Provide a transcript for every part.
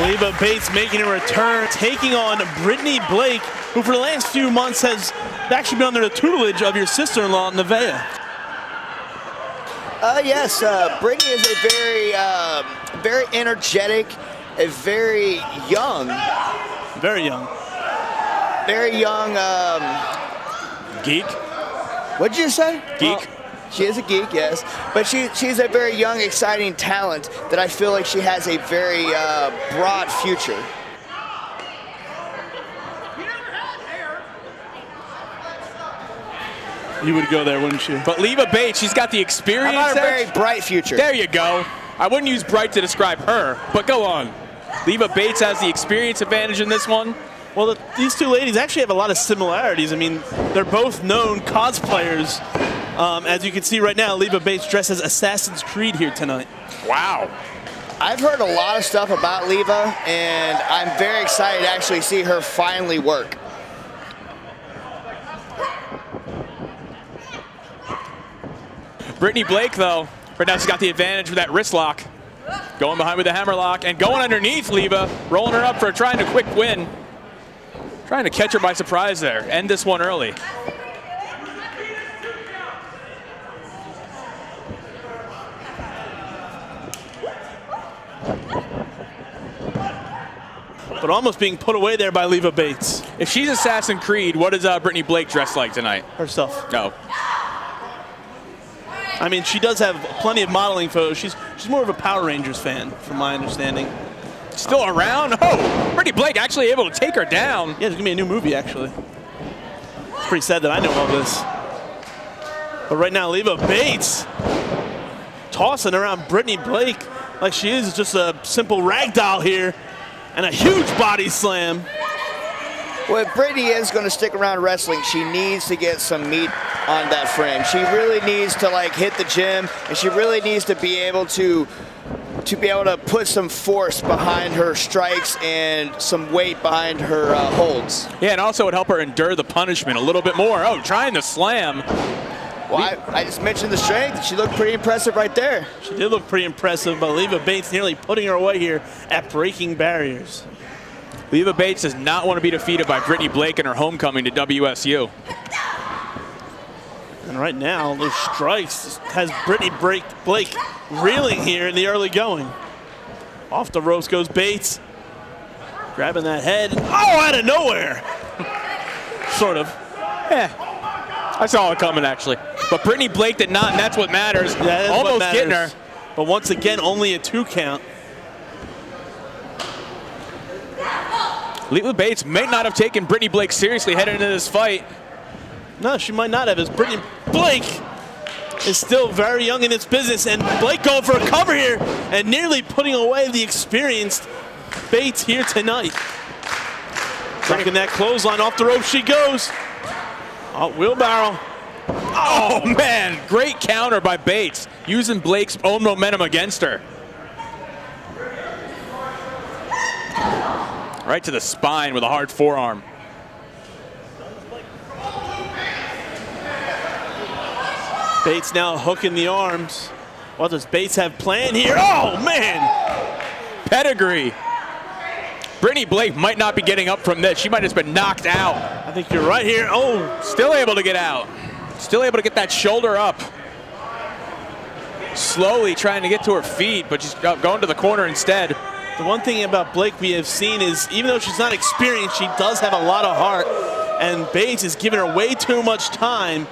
Leva Bates making a return, taking on Brittany Blake, who for the last few months has actually been under the tutelage of your sister-in-law, Nevaeh. Yes, Brittany is a very energetic, a very young. Geek? What'd you say? Geek. Well, she is a geek, yes. But she's a very young, exciting talent that I feel like she has a very broad future. You would go there, wouldn't you? But Leva Bates, she's got the experience. How about a very bright future? There you go. I wouldn't use bright to describe her, but go on. Leva Bates has the experience advantage in this one. Well, these two ladies actually have a lot of similarities. I mean, they're both known cosplayers. As you can see right now, Leva Bates dressed as Assassin's Creed here tonight. Wow. I've heard a lot of stuff about Leva, and I'm very excited to actually see her finally work. Brittany Blake, though, right now she's got the advantage with that wrist lock. Going behind with the hammerlock and going underneath Leva, rolling her up for trying a quick win. Trying to catch her by surprise there. End this one early. But almost being put away there by Leva Bates. If she's Assassin's Creed, what is Brittany Blake dressed like tonight? Herself. No. I mean, she does have plenty of modeling photos. She's more of a Power Rangers fan, from my understanding. Still around? Oh, Brittany Blake actually able to take her down. Yeah, there's gonna be a new movie, actually. It's pretty sad that I know all this. But right now, Leva Bates tossing around Brittany Blake like she is just a simple rag doll here, and a huge body slam. Well, if Brittany is going to stick around wrestling, she needs to get some meat on that frame. She really needs to hit the gym, and she really needs to be able to put some force behind her strikes and some weight behind her holds. Yeah, and also it would help her endure the punishment a little bit more. Oh, trying to slam. Well, I just mentioned the strength. She looked pretty impressive right there. She did look pretty impressive, but Leva Bates nearly putting her away here at breaking barriers. Leva Bates does not want to be defeated by Brittany Blake in her homecoming to WSU. And right now, those strikes has Brittany Blake reeling here in the early going. Off the ropes goes Bates. Grabbing that head. Oh, out of nowhere. Sort of. Yeah. I saw it coming, actually. But Brittany Blake did not, and that's what matters. Yeah, that's almost what matters. getting her. But once again, only a 2 count. Leva Bates may not have taken Brittany Blake seriously heading into this fight. No, she might not have, as Brittany Blake is still very young in its business, and Blake going for a cover here and nearly putting away the experienced Bates here tonight. Tracking that clothesline, off the rope she goes. Oh, wheelbarrow. Oh man, great counter by Bates, using Blake's own momentum against her. Right to the spine with a hard forearm. Bates now hooking the arms. What does Bates have planned here? Oh, man! Pedigree. Brittany Blake might not be getting up from this. She might have just been knocked out. I think you're right here. Oh, still able to get out. Still able to get that shoulder up. Slowly trying to get to her feet, but she's going to the corner instead. The one thing about Blake we have seen is, even though she's not experienced, she does have a lot of heart, and Bates is giving her way too much time.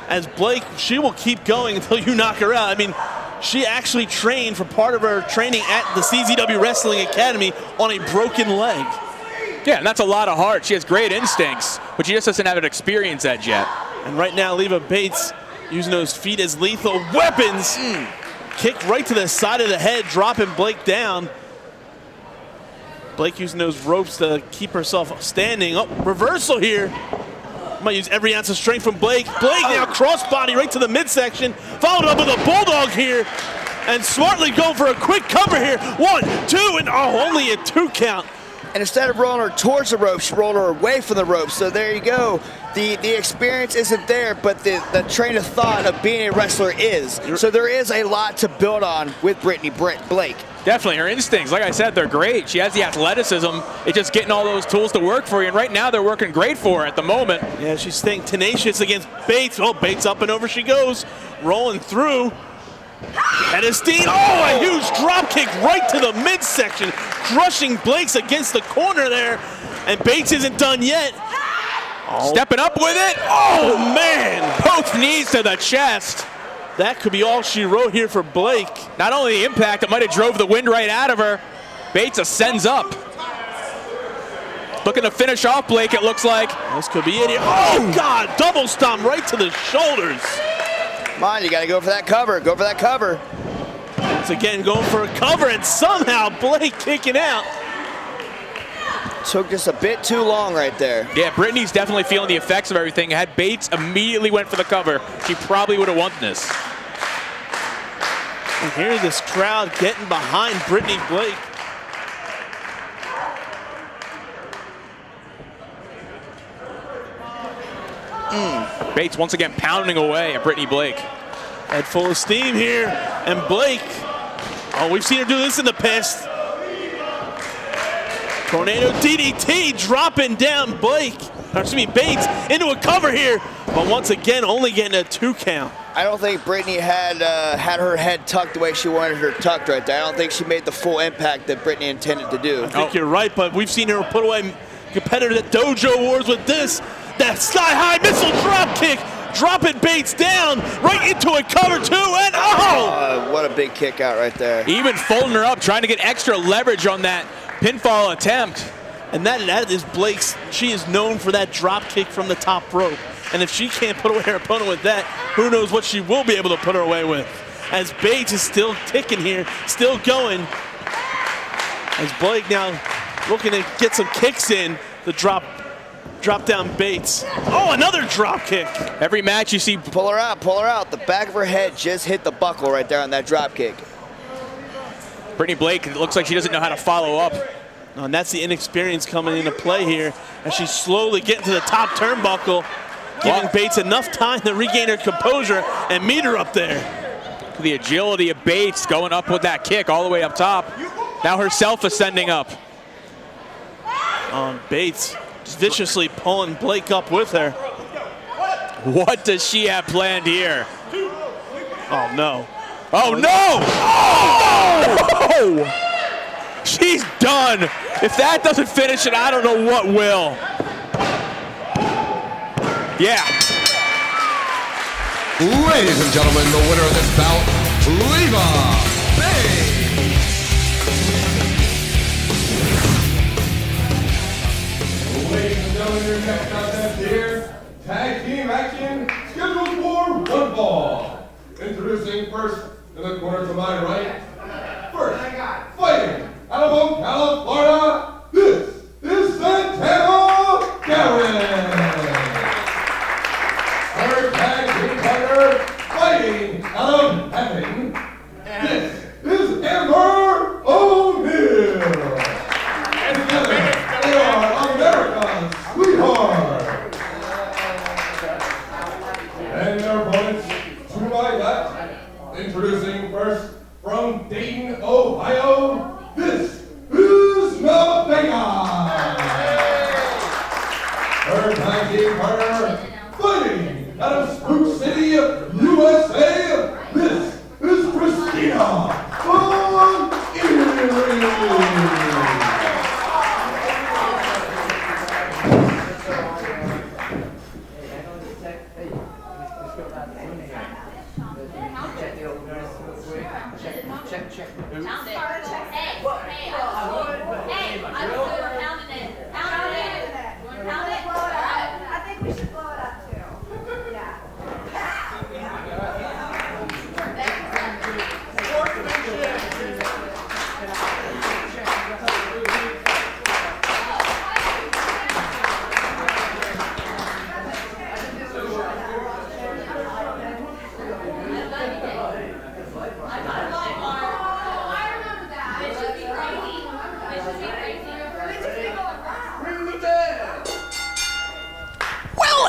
As Blake, she will keep going until you knock her out. I mean, she actually trained for part of her training at the CZW Wrestling Academy on a broken leg. Yeah, and that's a lot of heart. She has great instincts, but she just doesn't have an experience edge yet. And right now, Leva Bates using those feet as lethal weapons. Kick right to the side of the head, dropping Blake down. Blake using those ropes to keep herself standing. Oh, reversal here. Might use every ounce of strength from Blake. Blake now crossbody right to the midsection. Followed up with a bulldog here. And smartly going for a quick cover here. 1, 2, and only a 2 count. And instead of rolling her towards the ropes, she rolled her away from the ropes. So there you go. The experience isn't there, but the train of thought of being a wrestler is. So there is a lot to build on with Brittany Blake. Definitely, her instincts, like I said, they're great. She has the athleticism. It's just getting all those tools to work for you, and right now they're working great for her at the moment. Yeah, she's staying tenacious against Bates. Oh, Bates up and over she goes, rolling through. Pedestine, oh, a huge drop kick right to the midsection, crushing Blake's against the corner there, and Bates isn't done yet. Oh. Stepping up with it. Oh, man. Both knees to the chest. That could be all she wrote here for Blake. Not only the impact, it might have drove the wind right out of her. Bates ascends up. Looking to finish off Blake, it looks like. This could be it here. Oh, God, double stomp right to the shoulders. Come on, you got to go for that cover. Go for that cover. Once again, going for a cover, and somehow Blake kicking out. Took just a bit too long right there. Yeah, Brittany's definitely feeling the effects of everything. Had Bates immediately went for the cover, she probably would have won this. And here this crowd getting behind Brittany Blake. Bates once again pounding away at Brittany Blake. Head full of steam here, and Blake, oh, we've seen her do this in the past. Tornado DDT dropping down Bates into a cover here, but once again only getting a 2 count. I don't think Brittany had her head tucked the way she wanted her tucked right there. I don't think she made the full impact that Brittany intended to do. I think you're right, but we've seen her put away competitors at Dojo Wars with this. That sky-high missile drop kick, dropping Bates down right into a cover too, and oh! What a big kick out right there. Even folding her up, trying to get extra leverage on that pinfall attempt. And that is Blake's. She is known for that drop kick from the top rope. And if she can't put away her opponent with that, who knows what she will be able to put her away with. As Bates is still ticking here, still going. As Blake now looking to get some kicks in, the drop down Bates. Oh, another drop kick. Every match you see. Pull her out, pull her out. The back of her head just hit the buckle right there on that drop kick. Brittany Blake, it looks like she doesn't know how to follow up. And that's the inexperience coming into play here as she's slowly getting to the top turnbuckle, giving Bates enough time to regain her composure and meet her up there. The agility of Bates going up with that kick all the way up top. Now herself ascending up. Bates just viciously pulling Blake up with her. What does she have planned here? Oh, no. Oh, no! Oh! She's done. If that doesn't finish it, I don't know what will. Yeah. Ladies and gentlemen, the winner of this bout, Relive. Ladies and gentlemen, your next contest here, tag team action, scheduled for 1 fall. Introducing first in the corner to my right. First, fighting out of Ocala, Florida, this is Santana Garrett. Her tag team partner, fighting out of Epping, this is Amber O'Neal. And together, they are America's sweetheart. And their opponents to my left, introducing first from Dayton, Ohio, this is Mel Vega. Her tag team partner, fighting out of Spook City, USA, this is Christina from Erie.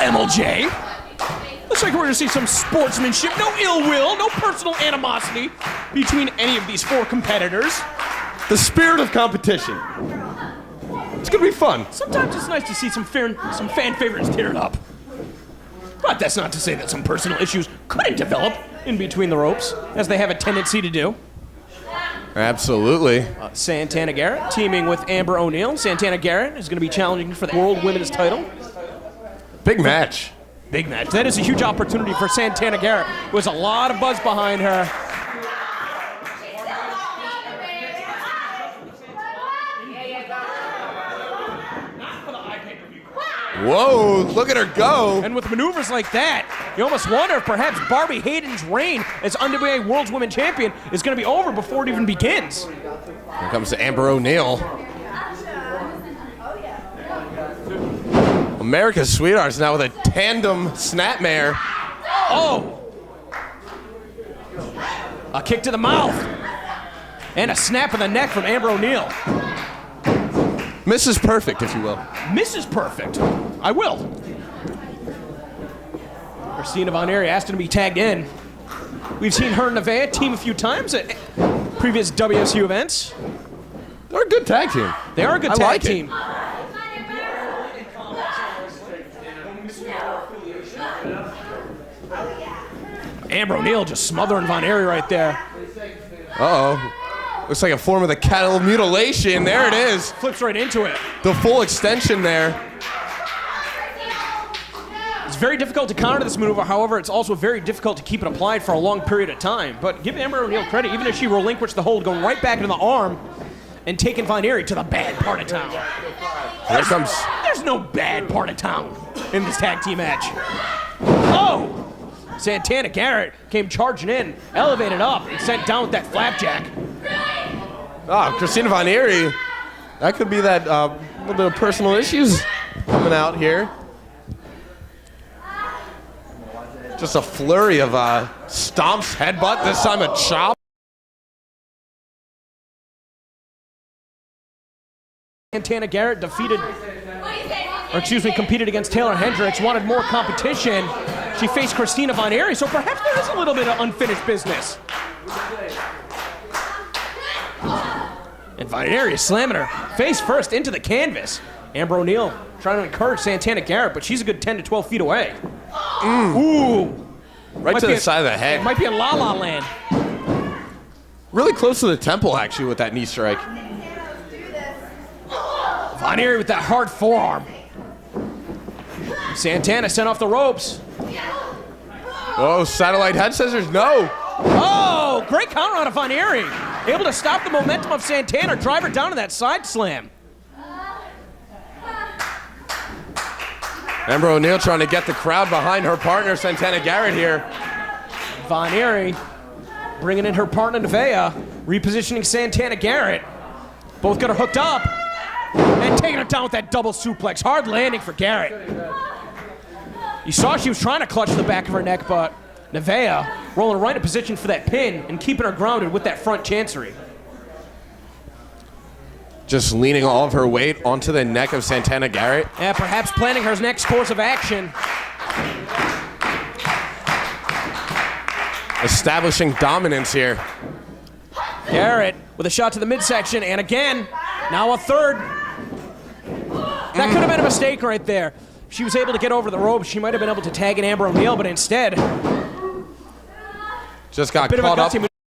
MLJ. Looks like we're going to see some sportsmanship, no ill will, no personal animosity between any of these 4 competitors. The spirit of competition. It's gonna be fun. Sometimes it's nice to see some fan favorites tear it up. But that's not to say that some personal issues couldn't develop in between the ropes, as they have a tendency to do. Absolutely. Santana Garrett teaming with Amber O'Neal. Santana Garrett is going to be challenging for the World Women's title. Big match. Big match. That is a huge opportunity for Santana Garrett. There's a lot of buzz behind her. Whoa, look at her go. And with maneuvers like that, you almost wonder if perhaps Barbie Hayden's reign as NWA World's Women's Champion is going to be over before it even begins. Here comes Amber O'Neal. America's Sweethearts now with a tandem snapmare. Oh! A kick to the mouth. And a snap in the neck from Amber O'Neal. Mrs. Perfect, if you will. Mrs. Perfect. I will. Christina Von Eerie asked her to be tagged in. We've seen her and Nevaeh team a few times at previous WSU events. They're a good tag team. They are a good tag team. Amber O'Neal just smothering Von Eerie right there. Uh-oh. Looks like a form of the cattle mutilation. There it is. Flips right into it. The full extension there. It's very difficult to counter this maneuver. However, it's also very difficult to keep it applied for a long period of time. But give Amber O'Neal credit, even if she relinquished the hold, going right back into the arm and taking Von Eerie to the bad part of town. There's no bad part of town in this tag team match. Oh! Santana Garrett came charging in, elevated up, and sent down with that flapjack. Oh, Christina Von Eerie. That could be that little bit of personal issues coming out here. Just a flurry of stomps, headbutt, this time a chop. Santana Garrett competed against Taylor Hendricks, wanted more competition. She faced Christina Von Eerie, so perhaps there is a little bit of unfinished business. And Von Eerie is slamming her face first into the canvas. Amber O'Neal trying to encourage Santana Garrett, but she's a good 10 to 12 feet away. Ooh. Right to the side of the head. It might be in La La Land. Really close to the temple, actually, with that knee strike. Von Eerie with that hard forearm. Santana sent off the ropes. Oh, satellite head scissors, no. Oh, great counter on Von Eerie. Able to stop the momentum of Santana, drive her down to that side slam. Amber O'Neal trying to get the crowd behind her partner, Santana Garrett here. Von Eerie bringing in her partner, Nevaeh, repositioning Santana Garrett. Both got her hooked up and taking her down with that double suplex. Hard landing for Garrett. You saw she was trying to clutch the back of her neck, but Nevaeh rolling her right in position for that pin and keeping her grounded with that front chancery. Just leaning all of her weight onto the neck of Santana Garrett. And perhaps planning her next course of action. Establishing dominance here. Garrett with a shot to the midsection, and again, now a third. That could have been a mistake right there. She was able to get over the ropes. She might have been able to tag in Amber O'Neal, but instead, just got caught up.